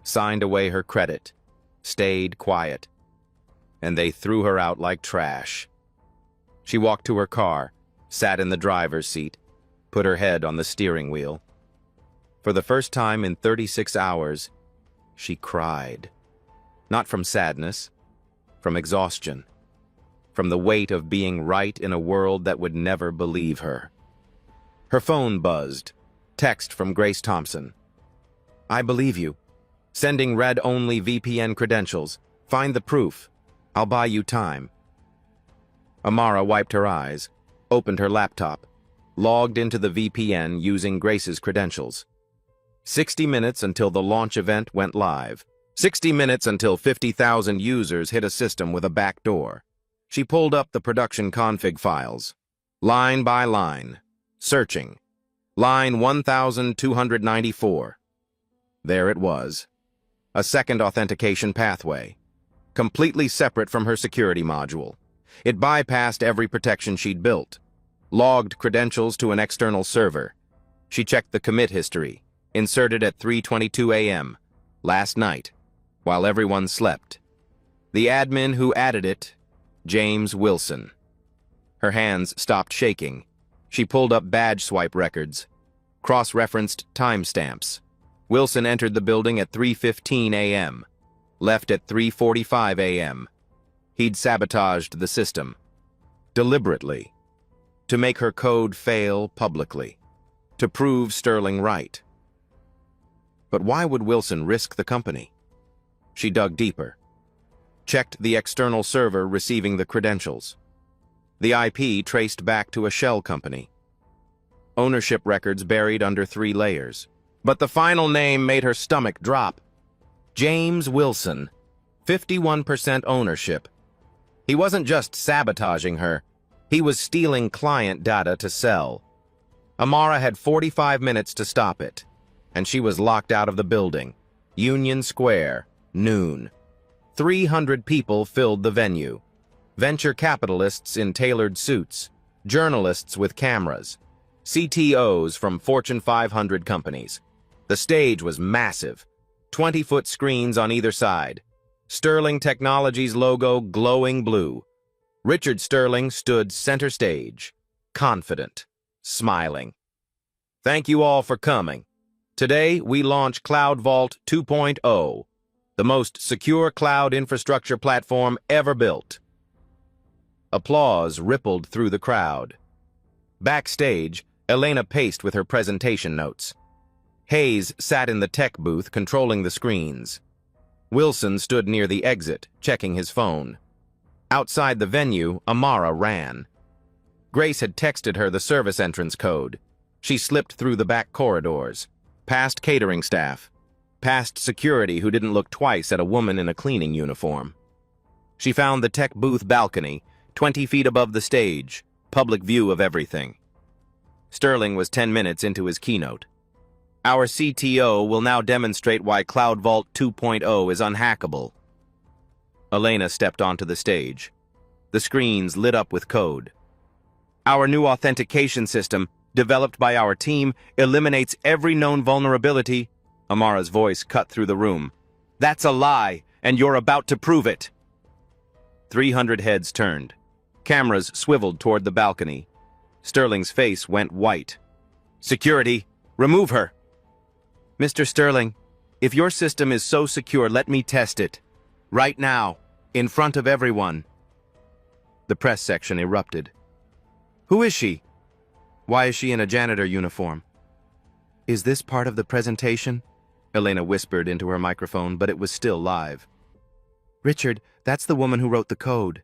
signed away her credit, stayed quiet, and they threw her out like trash. She walked to her car, sat in the driver's seat, put her head on the steering wheel. For the first time in 36 hours, she cried. Not from sadness, from exhaustion, from the weight of being right in a world that would never believe her. Her phone buzzed. Text from Grace Thompson. I believe you. Sending read-only VPN credentials. Find the proof. I'll buy you time. Amara wiped her eyes, opened her laptop, logged into the VPN using Grace's credentials. 60 minutes until the launch event went live. 60 minutes until 50,000 users hit a system with a backdoor. She pulled up the production config files. Line by line. Searching. Line 1294. There it was. A second authentication pathway. Completely separate from her security module. It bypassed every protection she'd built. Logged credentials to an external server. She checked the commit history. Inserted at 3:22 a.m. last night, while everyone slept. The admin who added it, James Wilson. Her hands stopped shaking. She pulled up badge swipe records, cross-referenced timestamps. Wilson entered the building at 3:15 a.m., left at 3:45 a.m. He'd sabotaged the system, deliberately, to make her code fail publicly, to prove Sterling right. But why would Wilson risk the company? She dug deeper, checked the external server receiving the credentials. The IP traced back to a shell company. Ownership records buried under 3 layers. But the final name made her stomach drop. James Wilson, 51% ownership. He wasn't just sabotaging her, he was stealing client data to sell. Amara had 45 minutes to stop it, and she was locked out of the building. Union Square, noon. 300 people filled the venue. Venture capitalists in tailored suits, journalists with cameras, CTOs from Fortune 500 companies. The stage was massive, 20-foot screens on either side. Sterling Technologies logo glowing blue. Richard Sterling stood center stage, confident, smiling. Thank you all for coming. Today, we launch Cloud Vault 2.0, the most secure cloud infrastructure platform ever built. Applause rippled through the crowd. Backstage, Elena paced with her presentation notes. Hayes sat in the tech booth controlling the screens. Wilson stood near the exit, checking his phone. Outside the venue, Amara ran. Grace had texted her the service entrance code. She slipped through the back corridors, past catering staff, past security who didn't look twice at a woman in a cleaning uniform. She found the tech booth balcony, 20 feet above the stage, public view of everything. Sterling was 10 minutes into his keynote. Our CTO will now demonstrate why Cloud Vault 2.0 is unhackable. Elena stepped onto the stage. The screens lit up with code. Our new authentication system, developed by our team, eliminates every known vulnerability. Amara's voice cut through the room. That's a lie, and you're about to prove it. 300 heads turned. Cameras swiveled toward the balcony. Sterling's face went white. Security, remove her. Mr. Sterling, if your system is so secure, let me test it. Right now, in front of everyone. The press section erupted. Who is she? Why is she in a janitor uniform? Is this part of the presentation? Elena whispered into her microphone, but it was still live. Richard, that's the woman who wrote the code.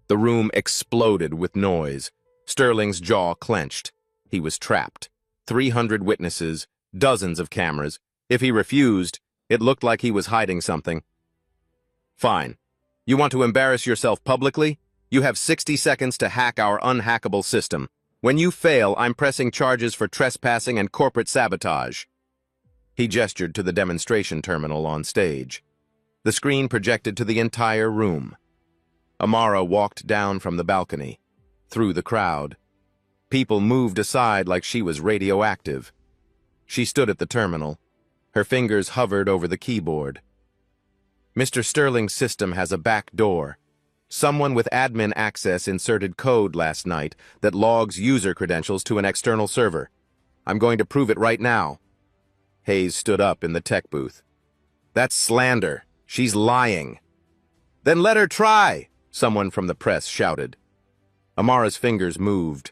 The room exploded with noise. Sterling's jaw clenched. He was trapped. 300 witnesses, dozens of cameras. If he refused, it looked like he was hiding something. Fine. You want to embarrass yourself publicly? You have 60 seconds to hack our unhackable system. When you fail, I'm pressing charges for trespassing and corporate sabotage. He gestured to the demonstration terminal on stage. The screen projected to the entire room. Amara walked down from the balcony, through the crowd. People moved aside like she was radioactive. She stood at the terminal. Her fingers hovered over the keyboard. Mr. Sterling's system has a back door. Someone with admin access inserted code last night that logs user credentials to an external server. I'm going to prove it right now. Hayes stood up in the tech booth. That's slander. She's lying. Then let her try, someone from the press shouted. Amara's fingers moved.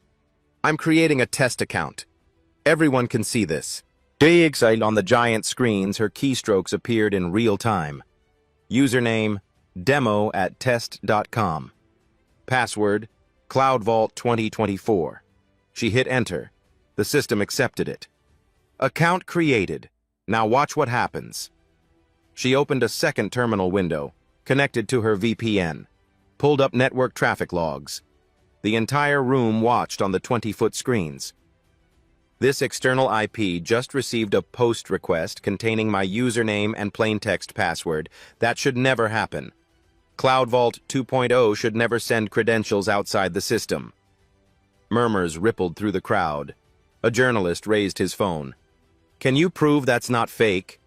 I'm creating a test account. Everyone can see this. On the giant screens, her keystrokes appeared in real time. Username, demo@test.com. Password, CloudVault 2024. She hit enter. The system accepted it. Account created. Now watch what happens. She opened a second terminal window, connected to her VPN, pulled up network traffic logs. The entire room watched on the 20-foot screens. This external IP just received a post request containing my username and plaintext password. That should never happen. CloudVault 2.0 should never send credentials outside the system. Murmurs rippled through the crowd. A journalist raised his phone. Can you prove that's not fake?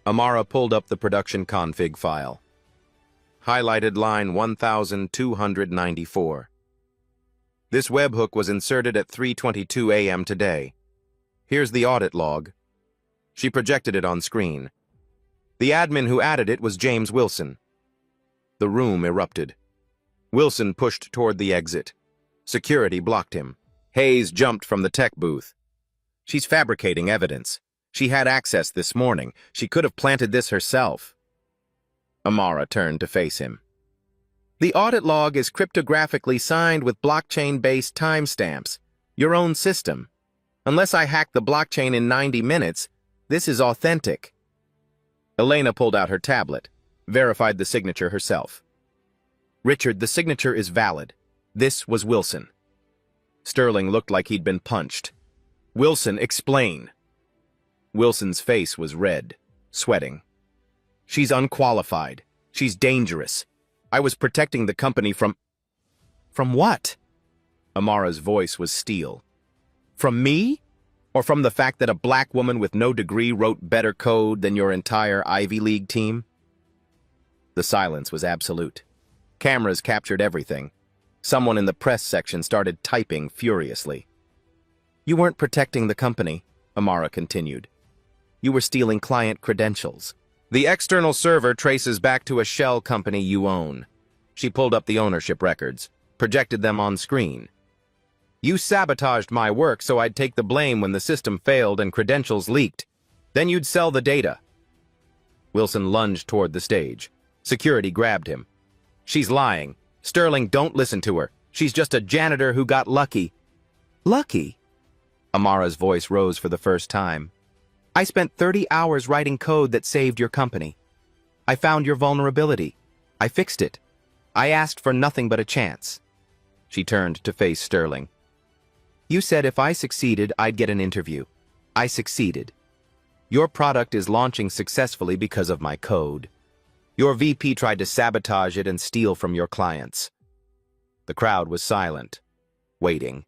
Amara pulled up the production config file. Highlighted line 1294. This webhook was inserted at 3:22 a.m. today. Here's the audit log. She projected it on screen. The admin who added it was James Wilson. The room erupted. Wilson pushed toward the exit. Security blocked him. Hayes jumped from the tech booth. She's fabricating evidence. She had access this morning. She could have planted this herself. Amara turned to face him. The audit log is cryptographically signed with blockchain-based timestamps. Your own system. Unless I hack the blockchain in 90 minutes, this is authentic. Elena pulled out her tablet, verified the signature herself. Richard, the signature is valid. This was Wilson. Sterling looked like he'd been punched. Wilson, explain. Wilson's face was red, sweating. She's unqualified. She's dangerous. I was protecting the company from... From what? Amara's voice was steel. From me? Or from the fact that a black woman with no degree wrote better code than your entire Ivy League team? The silence was absolute. Cameras captured everything. Someone in the press section started typing furiously. You weren't protecting the company, Amara continued. You were stealing client credentials. The external server traces back to a shell company you own. She pulled up the ownership records, projected them on screen. You sabotaged my work so I'd take the blame when the system failed and credentials leaked. Then you'd sell the data. Wilson lunged toward the stage. Security grabbed him. She's lying. Sterling, don't listen to her. She's just a janitor who got lucky. Lucky? Amara's voice rose for the first time. I spent 30 hours writing code that saved your company. I found your vulnerability. I fixed it. I asked for nothing but a chance. She turned to face Sterling. You said if I succeeded, I'd get an interview. I succeeded. Your product is launching successfully because of my code. Your VP tried to sabotage it and steal from your clients. The crowd was silent, waiting.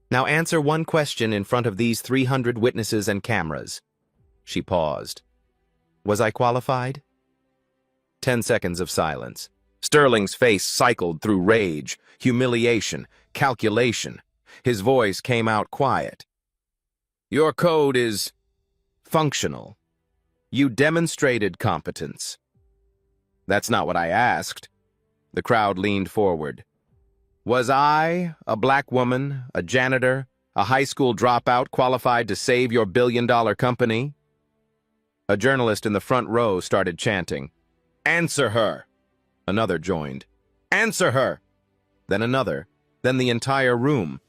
Now answer one question in front of these 300 witnesses and cameras. She paused. Was I qualified? 10 seconds of silence. Sterling's face cycled through rage, humiliation, calculation. His voice came out quiet. Your code is functional. You demonstrated competence. That's not what I asked. The crowd leaned forward. Was I, a black woman, a janitor, a high school dropout qualified to save your billion-dollar company? A journalist in the front row started chanting, Answer her! Another joined. Answer her! Then another, then the entire room.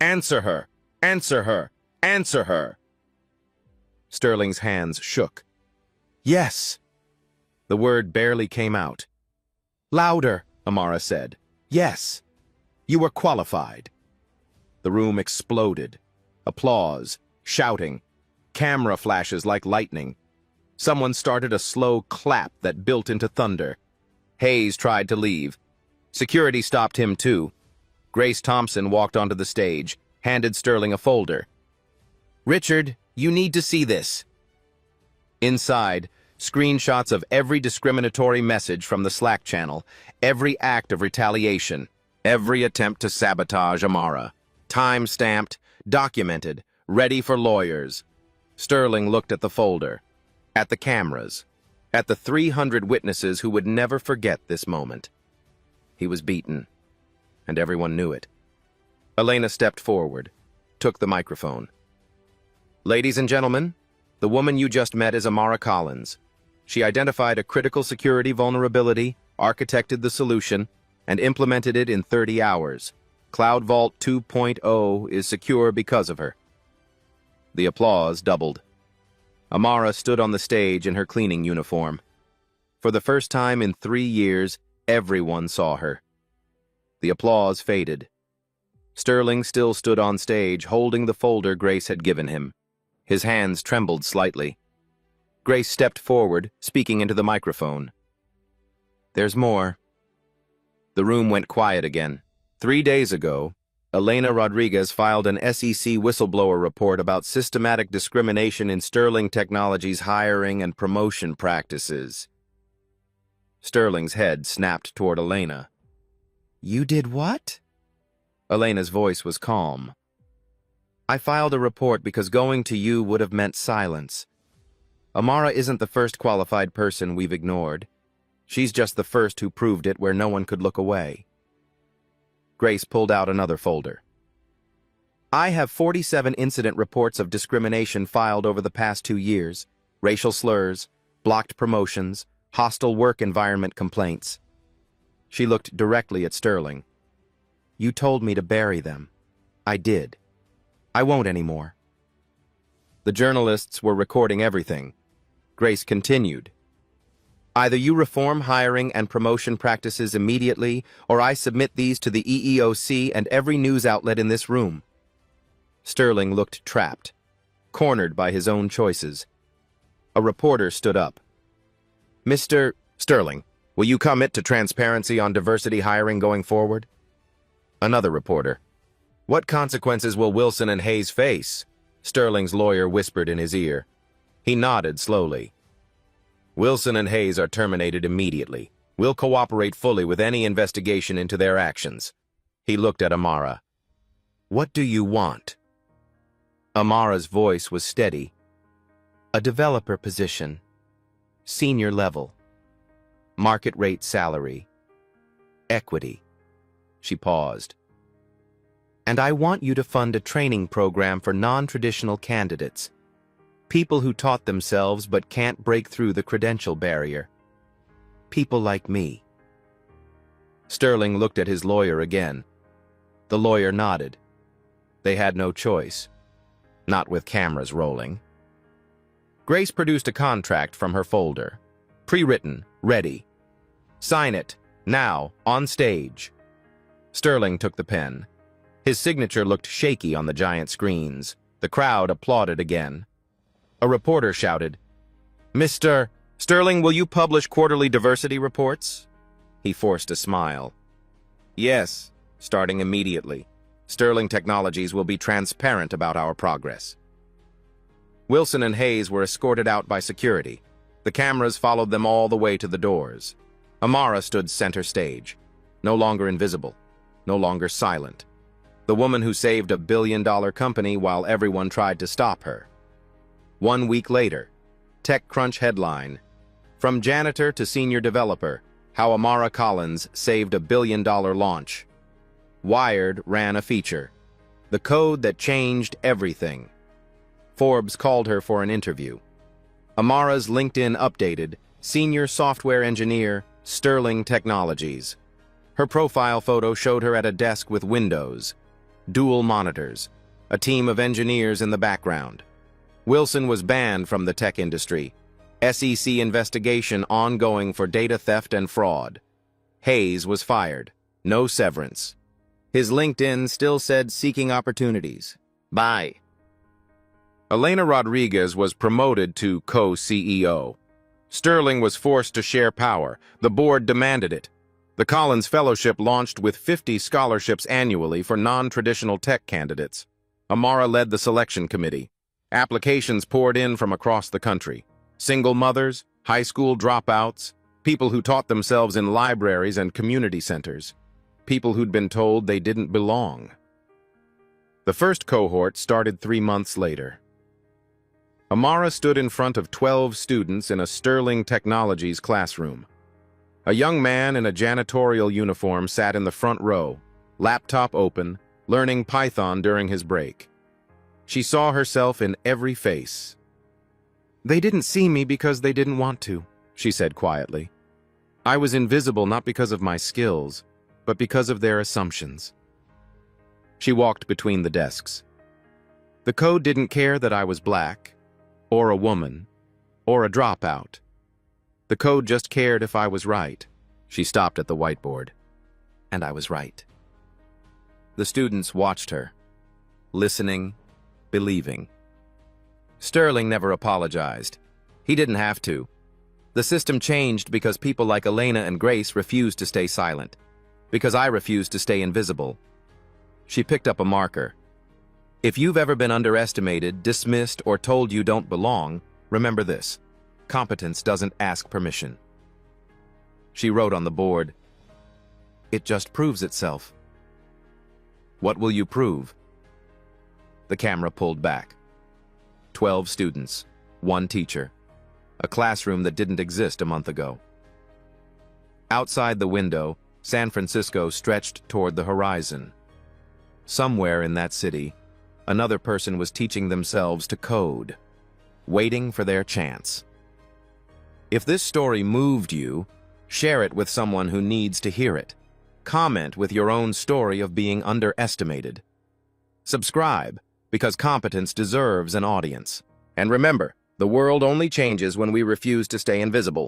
Answer her! Answer her! Answer her! Sterling's hands shook. Yes! The word barely came out. Louder, Amara said. Yes! You were qualified. The room exploded. Applause, shouting, camera flashes like lightning. Someone started a slow clap that built into thunder. Hayes tried to leave. Security stopped him too. Grace Thompson walked onto the stage, handed Sterling a folder. Richard, you need to see this. Inside, screenshots of every discriminatory message from the Slack channel, every act of retaliation, every attempt to sabotage Amara. Time-stamped, documented, ready for lawyers. Sterling looked at the folder, at the cameras, at the 300 witnesses who would never forget this moment. He was beaten, and everyone knew it. Elena stepped forward, took the microphone. Ladies and gentlemen, the woman you just met is Amara Collins. She identified a critical security vulnerability, architected the solution, and implemented it in 30 hours. Cloud Vault 2.0 is secure because of her. The applause doubled. Amara stood on the stage in her cleaning uniform. For the first time in 3 years, everyone saw her. The applause faded. Sterling still stood on stage, holding the folder Grace had given him. His hands trembled slightly. Grace stepped forward, speaking into the microphone. There's more. The room went quiet again. 3 days ago, Elena Rodriguez filed an SEC whistleblower report about systematic discrimination in Sterling Technologies' hiring and promotion practices. Sterling's head snapped toward Elena. You did what? Elena's voice was calm. I filed a report because going to you would have meant silence. Amara isn't the first qualified person we've ignored. She's just the first who proved it where no one could look away. Grace pulled out another folder. I have 47 incident reports of discrimination filed over the past 2 years. Racial slurs, blocked promotions, hostile work environment complaints. She looked directly at Sterling. You told me to bury them. I did. I won't anymore. The journalists were recording everything. Grace continued. Either you reform hiring and promotion practices immediately, or I submit these to the EEOC and every news outlet in this room. Sterling looked trapped, cornered by his own choices. A reporter stood up. Mr. Sterling, will you commit to transparency on diversity hiring going forward? Another reporter. What consequences will Wilson and Hayes face? Sterling's lawyer whispered in his ear. He nodded slowly. Wilson and Hayes are terminated immediately. We'll cooperate fully with any investigation into their actions. He looked at Amara. What do you want? Amara's voice was steady. A developer position. Senior level. Market rate salary. Equity. She paused. And I want you to fund a training program for non-traditional candidates. People who taught themselves but can't break through the credential barrier. People like me. Sterling looked at his lawyer again. The lawyer nodded. They had no choice. Not with cameras rolling. Grace produced a contract from her folder. Pre-written, ready. Sign it, now, on stage. Sterling took the pen. His signature looked shaky on the giant screens. The crowd applauded again. A reporter shouted, "Mr. Sterling, will you publish quarterly diversity reports?" He forced a smile. "Yes, starting immediately. Sterling Technologies will be transparent about our progress." Wilson and Hayes were escorted out by security. The cameras followed them all the way to the doors. Amara stood center stage, no longer invisible, no longer silent. The woman who saved a billion-dollar company while everyone tried to stop her. 1 week later, TechCrunch headline, "From janitor to senior developer, how Amara Collins saved a billion-dollar launch." Wired ran a feature, "The Code That Changed Everything." Forbes called her for an interview. Amara's LinkedIn updated, "Senior Software Engineer, Sterling Technologies." Her profile photo showed her at a desk with windows, dual monitors, a team of engineers in the background. Wilson was banned from the tech industry. SEC investigation ongoing for data theft and fraud. Hayes was fired. No severance. His LinkedIn still said seeking opportunities. Bye. Elena Rodriguez was promoted to co-CEO. Sterling was forced to share power. The board demanded it. The Collins Fellowship launched with 50 scholarships annually for non-traditional tech candidates. Amara led the selection committee. Applications poured in from across the country. Single mothers, high school dropouts, people who taught themselves in libraries and community centers, people who'd been told they didn't belong. The first cohort started 3 months later. Amara stood in front of 12 students in a Sterling Technologies classroom. A young man in a janitorial uniform sat in the front row, laptop open, learning Python during his break. She saw herself in every face. "They didn't see me because they didn't want to," she said quietly. "I was invisible not because of my skills, but because of their assumptions." She walked between the desks. The code didn't care that I was black, or a woman, or a dropout. The code just cared if I was right. She stopped at the whiteboard. And I was right. The students watched her, listening, believing. Sterling never apologized. He didn't have to. The system changed because people like Elena and Grace refused to stay silent, because I refused to stay invisible. She picked up a marker. If you've ever been underestimated, dismissed, or told you don't belong, remember this: competence doesn't ask permission. She wrote on the board, "It just proves itself." "What will you prove?" The camera pulled back. 12 students, 1 teacher, a classroom that didn't exist a month ago. Outside the window, San Francisco stretched toward the horizon. Somewhere in that city, another person was teaching themselves to code, waiting for their chance. If this story moved you, share it with someone who needs to hear it. Comment with your own story of being underestimated. Subscribe, because competence deserves an audience. And remember, the world only changes when we refuse to stay invisible.